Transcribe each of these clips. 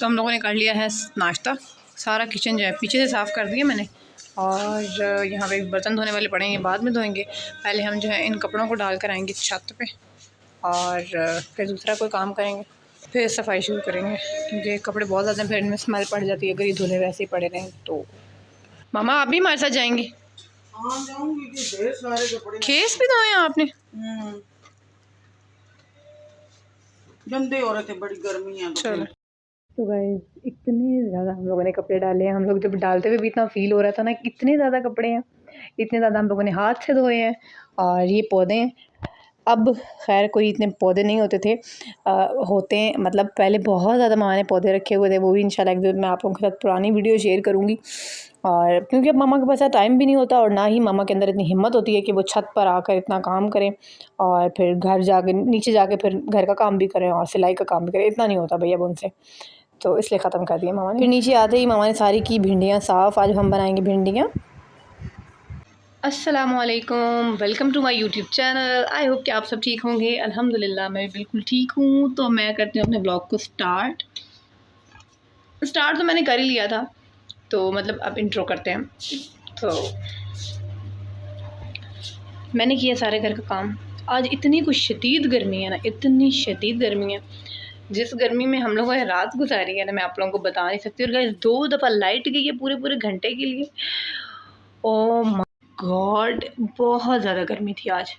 तो हम लोगों ने कर लिया है नाश्ता। सारा किचन जो है पीछे से साफ़ कर दिया मैंने, और यहाँ पे बर्तन धोने वाले पड़े हैं, ये बाद में धोएंगे। पहले हम जो है इन कपड़ों को डाल कर आएंगे छत पे, और फिर दूसरा कोई काम करेंगे, फिर सफाई शुरू करेंगे, क्योंकि कपड़े बहुत ज़्यादा फिर इनमें स्मेल पड़ जाती है अगर ये धुले वैसे ही पड़े रहें तो। मामा आप भी हमारे साथ जाएंगी? हाँ जाऊंगी, ढेर सारे कपड़े। खेस भी धोए आपने? गंदे हो रहे थे, बड़ी गर्मी है। चलो तो गाइस इतने ज़्यादा हम लोगों ने कपड़े डाले हैं। हम लोग जब डालते हुए भी इतना फील हो रहा था ना, इतने ज़्यादा कपड़े हैं, इतने ज़्यादा हम लोगों ने हाथ से धोए हैं। और ये पौधे हैं, अब खैर कोई इतने पौधे नहीं होते थे, होते हैं मतलब पहले बहुत ज़्यादा मामा ने पौधे रखे हुए थे। वो भी इंशाल्लाह एक दिन मैं आप लोगों के साथ पुरानी वीडियो शेयर करूँगी। और क्योंकि अब मामा के पास टाइम भी नहीं होता, और ना ही मामा के अंदर इतनी हिम्मत होती है कि वो छत पर आकर इतना काम करें, और फिर घर जाके नीचे जाके फिर घर का काम भी करें और सिलाई का काम भी करें। इतना नहीं होता भैया अब उनसे, तो इसलिए ख़त्म कर दिया मामा ने। फिर नीचे आते ही मामा ने सारी की भिंडियाँ साफ़। आज हम बनाएंगे भिंडियाँ। अस्सलामुअलैकुम, welcome to my YouTube channel. I hope कि आप सब ठीक होंगे। अल्हम्दुलिल्लाह मैं बिल्कुल ठीक हूँ। तो मैं करती हूँ अपने ब्लॉग को स्टार्ट तो मैंने कर ही लिया था, तो मतलब अब इंट्रो करते हैं। तो मैंने किया सारे घर का काम। आज इतनी कुछ शदीद गर्मी है ना, इतनी शदीद गर्मी है। जिस गर्मी में हम लोगों ने रात गुजारी है ना, मैं आप लोगों को बता नहीं सकती। और गाइस 2 दफ़ा लाइट गई है पूरे घंटे के लिए। ओह माय गॉड, बहुत ज़्यादा गर्मी थी आज।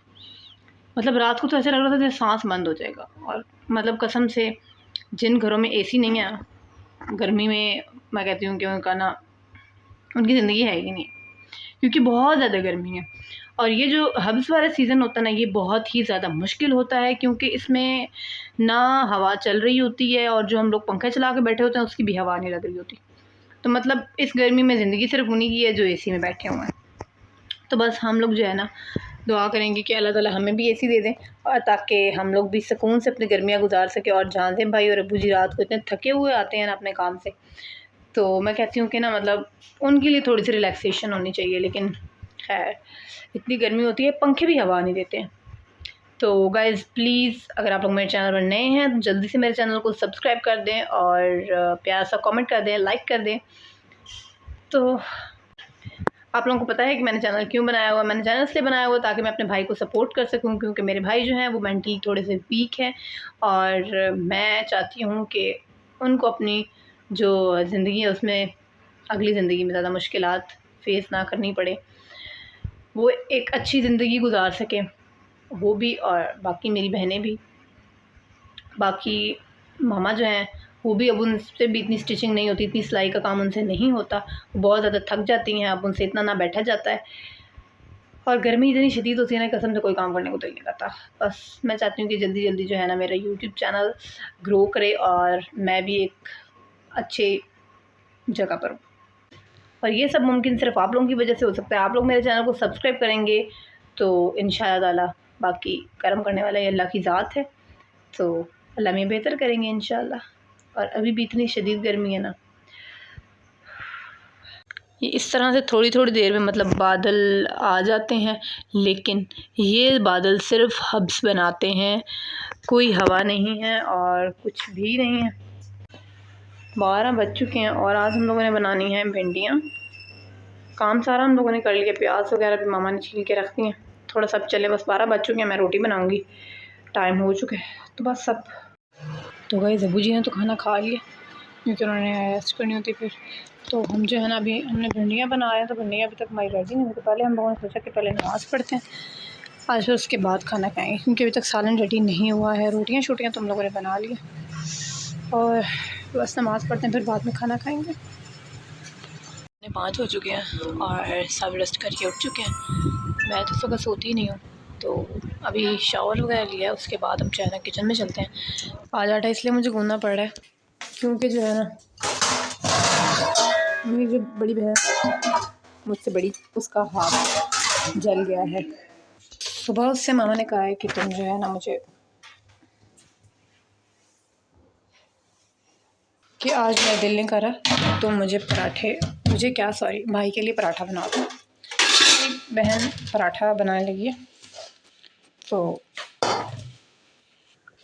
मतलब रात को तो ऐसे लग रहा था जैसे सांस बंद हो जाएगा। और मतलब कसम से जिन घरों में एसी नहीं है गर्मी में, मैं कहती हूँ कि उनका ना, उनकी ज़िंदगी है ही नहीं, क्योंकि बहुत ज़्यादा गर्मी है। और ये जो हब्स वाला सीज़न होता है ना, ये बहुत ही ज़्यादा मुश्किल होता है, क्योंकि इसमें ना हवा चल रही होती है, और जो हम लोग पंखे चला के बैठे होते हैं उसकी भी हवा नहीं लग रही होती। तो मतलब इस गर्मी में ज़िंदगी सिर्फ उन्हीं की है जो एसी में बैठे हुए हैं। तो बस हम लोग जो है ना दुआ करेंगे कि अल्लाह ताला हमें भी एसी दे दें, और ताकि हम लोग भी सुकून से अपनी गर्मियाँ गुजार सकें। और जान भाई और अब्बू जी रात को इतने थके हुए आते हैं ना अपने काम से, तो मैं कहती हूँ कि ना मतलब उनके लिए थोड़ी सी रिलैक्सेशन होनी चाहिए। लेकिन खैर इतनी गर्मी होती है, पंखे भी हवा नहीं देते हैं। तो गाइज़ प्लीज़ अगर आप लोग मेरे चैनल पर नए हैं तो जल्दी से मेरे चैनल को सब्सक्राइब कर दें, और प्यारा सा कमेंट कर दें, लाइक कर दें। तो आप लोगों को पता है कि मैंने चैनल क्यों बनाया हुआ। मैंने चैनल इसलिए बनाया हुआ ताकि मैं अपने भाई को सपोर्ट कर सकूं, क्योंकि मेरे भाई जो हैं वो मेंटली थोड़े से वीक हैं, और मैं चाहती हूं कि उनको अपनी जो ज़िंदगी है उसमें, अगली ज़िंदगी में ज़्यादा मुश्किलात फेस ना करनी पड़े, वो एक अच्छी ज़िंदगी गुजार सकें, वो भी और बाकी मेरी बहनें भी। बाकी मामा जो हैं वो भी, अब उनसे भी इतनी स्टिचिंग नहीं होती, इतनी सिलाई का काम उनसे नहीं होता, वो बहुत ज़्यादा थक जाती हैं, अब उनसे इतना ना बैठा जाता है। और गर्मी इतनी शदीद होती है ना, कसम से कोई काम करने को दिल नहीं करता। बस मैं चाहती हूँ कि जल्दी जल्दी जो है ना मेरा यूट्यूब चैनल ग्रो करे, और मैं भी एक अच्छे जगह पर हूँ। और ये सब मुमकिन सिर्फ आप लोगों की वजह से हो सकता है। आप लोग मेरे चैनल को सब्सक्राइब करेंगे तो इंशाअल्लाह ताला, बाकी करम करने वाला ये अल्लाह की ज़ात है, तो अल्लाह में बेहतर करेंगे इंशाअल्लाह। और अभी भी इतनी शदीद गर्मी है ना, ये इस तरह से थोड़ी थोड़ी देर में मतलब बादल आ जाते हैं, लेकिन ये बादल सिर्फ हब्स बनाते हैं, कोई हवा नहीं है और कुछ भी नहीं है। 12 बज चुके हैं और आज हम लोगों ने बनानी है भिंडियाँ। काम सारा हम लोगों ने कर लिया, प्याज वगैरह भी मामा ने छील के रख दी हैं। थोड़ा सब चले, बस 12 बज चुके हैं, मैं रोटी बनाऊँगी, टाइम हो चुका है, तो बस सब। तो गाइस अब्बू जी ने तो खाना खा लिया, क्योंकि उन्होंने रेस्ट करनी होती फिर। तो हम जो है ना अभी हमने भिंडियाँ बना रहे हैं, तो भिंडियाँ अभी तक हमारी रेडी नहीं हुई। तो पहले हम लोगों ने सोचा कि पहले नमाज़ पढ़ते हैं आज, फिर उसके बाद खाना खाएँगे, क्योंकि अभी तक सालन रेडी नहीं हुआ है। रोटियाँ शोटियाँ तो हम लोगों ने बना ली, और बस नमाज़ पढ़ते हैं, फिर बाद में खाना खाएँगे। 5 हो चुके हैं और सब रेस्ट करके उठ चुके हैं। मैं तो सुबह सोती ही नहीं हूँ, तो अभी शावर वगैरह लिया है, उसके बाद हम जो है ना किचन में चलते हैं। आज आटा इसलिए मुझे गूँधना पड़ रहा है, क्योंकि जो है ना मेरी जो बड़ी बहन मुझसे बड़ी, उसका हाथ जल गया है। सुबह उससे मामा ने कहा है कि तुम जो है ना मुझे, कि आज मेरा दिल नहीं कर रहा, तुम मुझे भाई के लिए पराठा बना दो। बहन पराठा बनाने लगी है, तो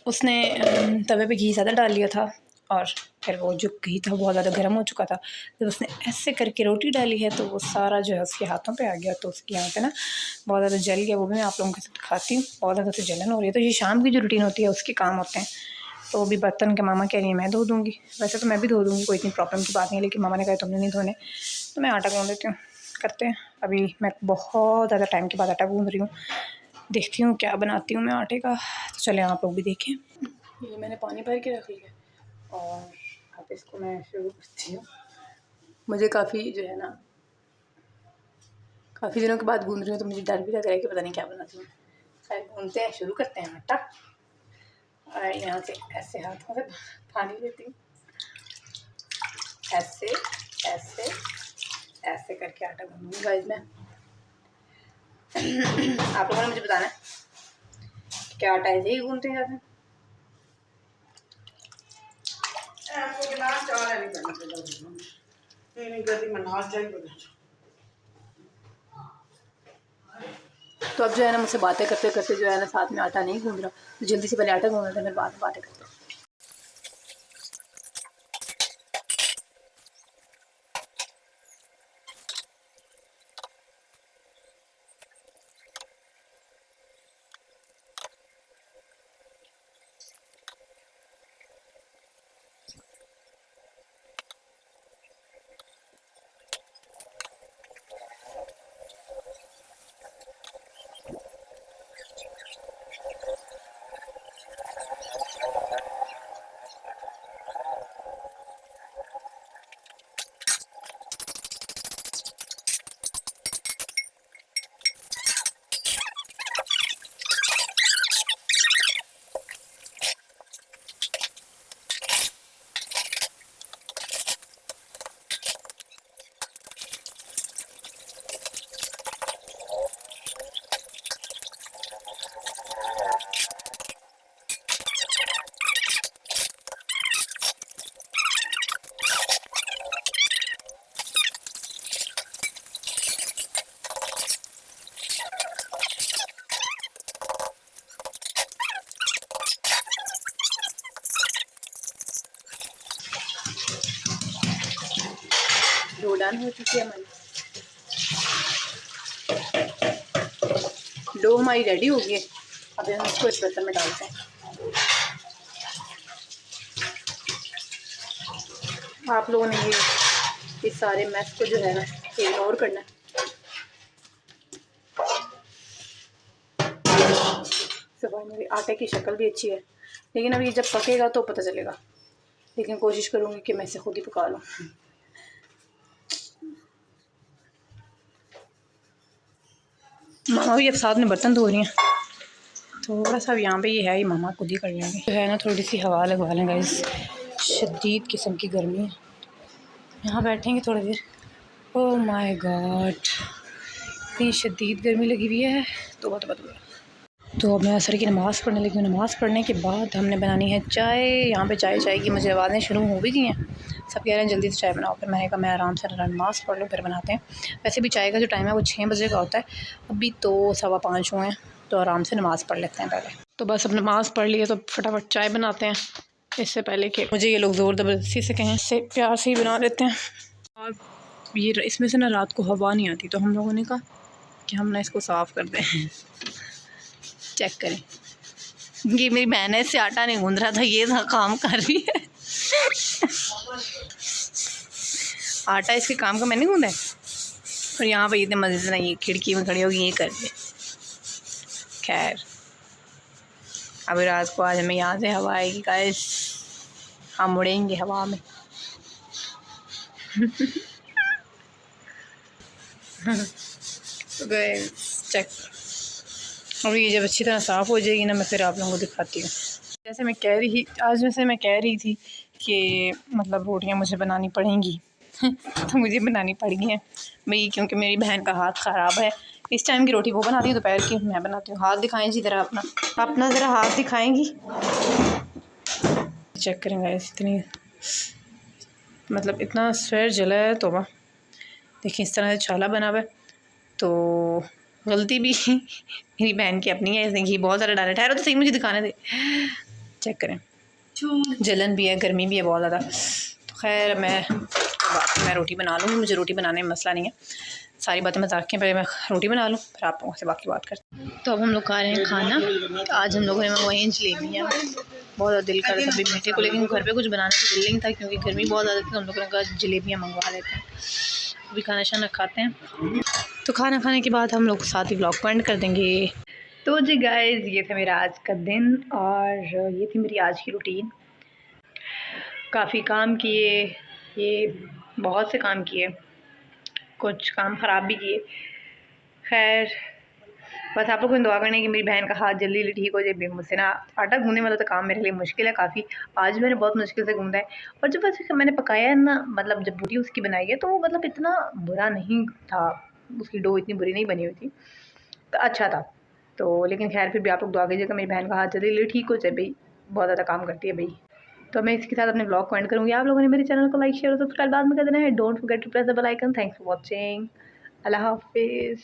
उसने तवे पे घी ज़्यादा डाल लिया था, और फिर वो जो घी था बहुत ज़्यादा गर्म हो चुका था। जब उसने ऐसे करके रोटी डाली है तो वो सारा जो है उसके हाथों पे आ गया, तो उसके यहाँ पे ना बहुत ज़्यादा जल गया। वो भी मैं आप लोगों के साथ दिखाती हूँ, बहुत ज़्यादा से जलन हो रही है। तो ये शाम की जो रूटीन होती है उसके काम होते हैं। तो भी बर्तन के मामा कह रही है मैं धो दूँगी, वैसे तो मैं भी धो दूँगी, कोई इतनी प्रॉब्लम की बात नहीं है, लेकिन मामा ने कहा तुमने नहीं धोने, तो मैं आटा गूँध देती हूँ। करते हैं, अभी मैं बहुत ज़्यादा टाइम के बाद आटा गूँध रही हूँ, देखती हूँ क्या बनाती हूँ मैं आटे का। तो चलें आप लोग भी देखें। ये मैंने पानी भर के रख लिया और अब इसको मैं शुरू करती हूँ। मुझे काफ़ी जो है ना, काफ़ी दिनों के बाद गूँध रही हूँ, तो मुझे डर भी लग रहा है कि पता नहीं क्या बनाती हूँ। खैर गूँधते हैं, शुरू करते हैं आटा। और यहाँ से ऐसे हाथों से पानी लेती हूँ, ऐसे ऐसे ऐसे करके आटा गूँधूँगी गाइस मैं। आप लोगों ने मुझे बताना है क्या आटा ऐसे ही गूँधते जाते हैं। आपको गिलास चावल नहीं करना पड़ेगा, नहीं गलती मना चाहिए। तो अब जो है ना मुझसे बातें करते करते जो है ना साथ में आटा नहीं गूँध रहा, तो जल्दी से पहले आटा गूँध लेते हैं, फिर बाद में बातें करते हैं। डो डन हो चुकी है हमारी, डो हमारी रेडी हो गई है। अभी हम इसको इस बर्तन में डालते हैं। आप लोगों ने ये इस सारे मैस को जो है ना इग्नोर करना है। सफाई में भी आटे की शक्ल भी अच्छी है, लेकिन अब ये जब पकेगा तो पता चलेगा, लेकिन कोशिश करूँगी कि मैं इसे खुद ही पका लूँ। मामा भी अब साथ में बर्तन धो रही हैं, थोड़ा सा यहाँ पे ये है, ये मामा खुद ही कर लेंगे। तो है ना थोड़ी सी हवा लगवा लें गाइस, शदीद किस्म की गर्मी है। यहाँ बैठेंगे थोड़ी देर। ओह माय गॉड, इतनी शदीद गर्मी लगी हुई है, तो तो अब मैं असर की नमाज़ पढ़ने लगी हूँ। नमाज़ पढ़ने के बाद हमने बनानी है चाय। यहाँ पे चाय की मुझे आवाज़ें शुरू हो भी गई हैं, सब कह रहे हैं जल्दी से चाय बनाओ। फिर मैंने कहा मैं आराम से नमाज़ पढ़ लूँ फिर बनाते हैं। वैसे भी चाय का जो टाइम है वो 6 बजे का होता है, अभी तो 4:15 हुए हैं, तो आराम से नमाज़ पढ़ लेते हैं पहले। तो बस अब नमाज़ पढ़ ली है तो फटाफट चाय बनाते हैं, इससे पहले कि मुझे ये लोग ज़ोर ज़बरदस्ती से कहें, से प्यार से ही बना लेते हैं। और ये इसमें से ना रात को हवा नहीं आती, तो हम लोगों ने कहा कि हम ना इसको साफ़ कर दें। चेक करें, ये मेरी बहन है, इससे आटा नहीं गूंद रहा था, ये था काम कर रही है। आटा इसके काम का मैंने गूंदा है, और यहाँ पे इतने मज़े से ना ये खिड़की में खड़ी होगी ये कर दे। खैर अभी रात को आज हमें यहाँ से हवा आएगी गाइस, हम उड़ेंगे हवा में। तो गाइस चेक, और ये जब अच्छी तरह साफ़ हो जाएगी ना, मैं फिर आप लोगों को दिखाती हूँ। जैसे मैं कह रही थी कि मतलब रोटियाँ मुझे बनानी पड़ेंगी। तो मुझे बनानी पड़ गई हैं भाई, क्योंकि मेरी बहन का हाथ ख़राब है। इस टाइम की रोटी वो बनाती है, दोपहर की मैं बनाती हूँ। हाथ दिखाएं जी ज़रा अपना ज़रा हाथ दिखाएंगी। चेक करेंगे इतनी मतलब इतना सर जला है, तो देखिए इस तरह से छाला बना हुआ है। तो गलती भी मेरी बहन की अपनी है, इसने घी बहुत ज़्यादा डाला। ठहरो तो सही, मुझे दिखाने दे। चेक करें, जलन भी है, गर्मी भी है बहुत ज़्यादा। तो खैर मैं रोटी बना लूँगी, मुझे रोटी बनाने में मसला नहीं है। सारी बातें मजाक की, पहले मैं रोटी बना लूँ फिर आप लोगों से बाकी बात करते हैं। तो अब हम लोग खा रहे हैं खाना। तो आज हम लोगों ने मंगवाई हैं जलेबियाँ। बहुत ज़्यादा दिल कर रहा था अभी मीठे को, लेकिन घर पे कुछ बनाने का दिल नहीं था क्योंकि गर्मी बहुत ज़्यादा थी। तो हम लोगों ने कहा जलेबियाँ मंगवा लेते हैं। अभी खाना शाना खाते हैं। तो खाना खाने के बाद हम लोग साथ ही व्लॉग को एंड कर देंगे। तो जी गाइस, ये था मेरा आज का दिन और ये थी मेरी आज की रूटीन। काफ़ी काम किए, ये बहुत से काम किए, कुछ काम ख़राब भी किए। खैर बस आप लोगों को दुआ करने की मेरी बहन का हाथ जल्दी जल्दी ठीक हो जाए। मुझसे ना आटा गूंदने वाला तो काम मेरे लिए मुश्किल है काफ़ी। आज मैंने बहुत मुश्किल से गूंदा है। और जब बस मैंने पकाया है ना, मतलब जब रोटी उसकी बनाई है तो वो मतलब इतना बुरा नहीं था, उसकी डो इतनी बुरी नहीं बनी हुई थी, तो अच्छा था। तो लेकिन खैर फिर भी आप लोग दुआ कीजिएगा मेरी बहन का हाथ जल्दी जल्दी ठीक हो जाए भाई, बहुत ज़्यादा काम करती है भाई। तो मैं इसके साथ अपने ब्लॉग को एंड करूँगी। आप लोगों ने मेरे चैनल को लाइक शेयर और सब्सक्राइब बाद में कर देना है। Don't forget to press the bell icon. Thanks for watching. अल्लाह हाफिज़।